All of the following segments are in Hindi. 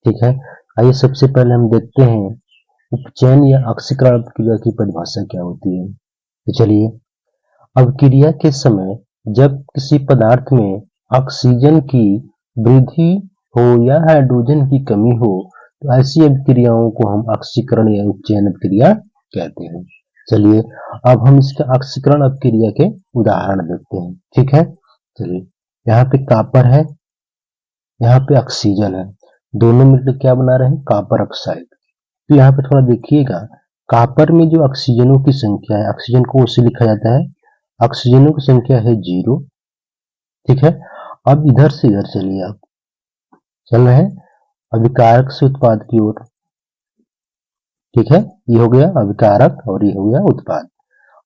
ठीक है, आइए सबसे पहले हम देखते हैं उपचयन या ऑक्सीकरण अभिक्रिया की परिभाषा क्या होती है। तो चलिए, अभिक्रिया के समय जब किसी पदार्थ में ऑक्सीजन की वृद्धि हो या हाइड्रोजन की कमी हो तो ऐसी अभिक्रियाओं को हम ऑक्सीकरण या उपचयन अभिक्रिया कहते हैं। चलिए, अब हम इसके ऑक्सीकरण अभिक्रिया के उदाहरण देखते हैं। ठीक है, चलिए, यहाँ पे कॉपर है, यहाँ पे ऑक्सीजन है, दोनों मिलकर क्या बना रहे हैं, कॉपर ऑक्साइड। तो यहाँ पे थोड़ा देखिएगा, कॉपर में जो ऑक्सीजनों की संख्या है, ऑक्सीजन को उससे लिखा जाता है, ऑक्सीजनों की संख्या है 0। ठीक है, अब इधर से इधर चलिए, आप चल रहे हैं अभिकारक से उत्पाद की ओर। ठीक है, ये हो गया अभिकारक और ये हो गया उत्पाद।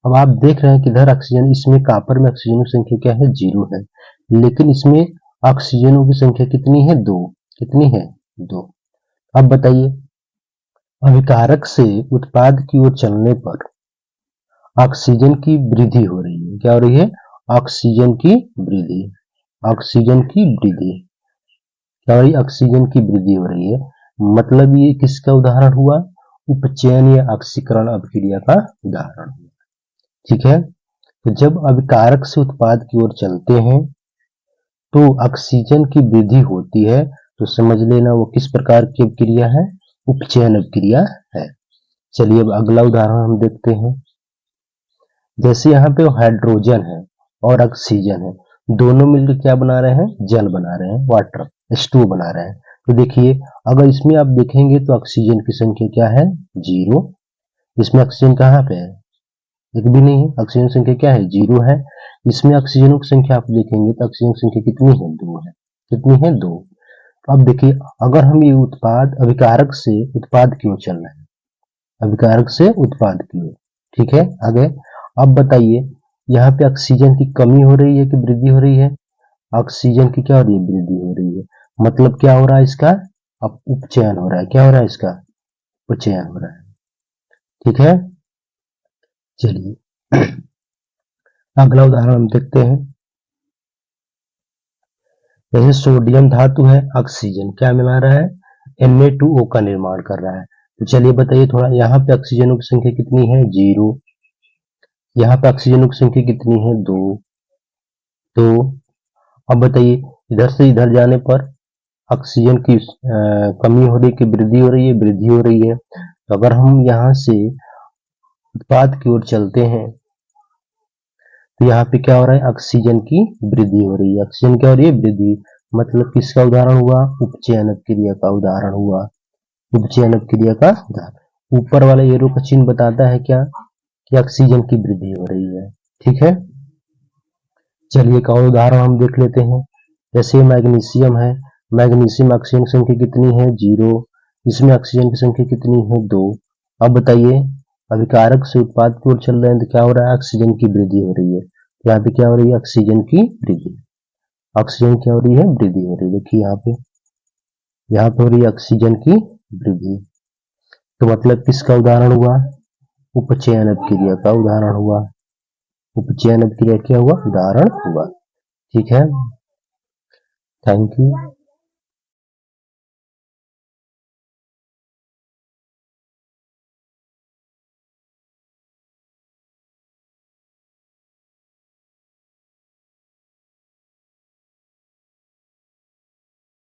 अब आप देख रहे हैं कि इधर ऑक्सीजन, इसमें कॉपर में ऑक्सीजनों की संख्या क्या है, 0 है, लेकिन इसमें ऑक्सीजनों की संख्या कितनी है, 2। कितनी है, 2। अब बताइए, अभिकारक से उत्पाद की ओर चलने पर ऑक्सीजन की वृद्धि हो रही है। क्या हो रही है, ऑक्सीजन की वृद्धि। ऑक्सीजन की वृद्धि क्या हो रही है, ऑक्सीजन की वृद्धि हो रही है। मतलब ये किसका उदाहरण हुआ, उपचयन या ऑक्सीकरण अभिक्रिया का उदाहरण हुआ। ठीक है, तो जब अभिकारक से उत्पाद की ओर चलते हैं तो ऑक्सीजन की वृद्धि होती है, तो समझ लेना वो किस प्रकार की अभिक्रिया है, उपचयन अभिक्रिया है। चलिए, अब अगला उदाहरण हम देखते हैं। जैसे यहाँ पे हाइड्रोजन है और ऑक्सीजन है, दोनों मिलकर क्या बना रहे हैं, जल बना रहे हैं, वाटर, H2O बना रहे हैं। तो देखिए, अगर इसमें आप देखेंगे तो ऑक्सीजन की संख्या क्या है, 0। इसमें ऑक्सीजन कहाँ पे है, एक भी नहीं है, ऑक्सीजन संख्या क्या है, 0 है। इसमें ऑक्सीजनों की संख्या आप देखेंगे तो ऑक्सीजन की संख्या कितनी है, 2 है। कितनी है, 2। तो अब देखिए, अगर हम ये उत्पाद अभिकारक से उत्पाद की ओर चल रहे हैं, अभिकारक से उत्पाद की ओर, ठीक है, आगे अब बताइए, यहाँ पे ऑक्सीजन की कमी हो रही है कि वृद्धि हो रही है, ऑक्सीजन की क्या हो रही है, वृद्धि हो रही है। मतलब क्या हो रहा है इसका, अब उपचयन हो रहा है। क्या हो रहा है इसका, उपचयन हो रहा है। ठीक है, चलिए अगला उदाहरण हम देखते हैं। जैसे सोडियम धातु है, ऑक्सीजन क्या मिला रहा है, Na2O का निर्माण कर रहा है। तो चलिए बताइए थोड़ा, यहाँ पे ऑक्सीजनों की संख्या कितनी है, 0। यहाँ पे ऑक्सीजनों की संख्या कितनी है, 2। तो अब बताइए, इधर से इधर जाने पर ऑक्सीजन की कमी हो रही है कि वृद्धि हो रही है, वृद्धि हो रही है। तो अगर हम यहाँ से उत्पाद की ओर चलते हैं तो यहाँ पे क्या हो रहा है, ऑक्सीजन की वृद्धि हो रही है। ऑक्सीजन क्या हो रही है, वृद्धि। मतलब किसका उदाहरण हुआ, उपचयन क्रिया का उदाहरण हुआ। उपचयन क्रिया का उदाहरण, ऊपर वाला एरो का चिन्ह बताता है क्या, कि ऑक्सीजन की वृद्धि हो रही है। ठीक है, चलिए एक और उदाहरण हम देख लेते हैं। जैसे मैग्नीशियम है, मैग्नीशियम ऑक्सीजन की संख्या कितनी है, 0। इसमें ऑक्सीजन की संख्या कितनी है, 2। अब बताइए, अभिकारक से उत्पाद की ओर चल रहे हैं तो क्या हो रहा है, ऑक्सीजन की वृद्धि हो रही है। यहाँ पे क्या हो रही है, ऑक्सीजन की वृद्धि। ऑक्सीजन क्या हो रही है, वृद्धि हो रही है। देखिए यहाँ पे हो रही है ऑक्सीजन की वृद्धि। तो मतलब किसका उदाहरण हुआ, उपचयन अभिक्रिया का उदाहरण हुआ। उपचयन अभिक्रिया क्या हुआ, उदाहरण हुआ। ठीक है, थैंक यू।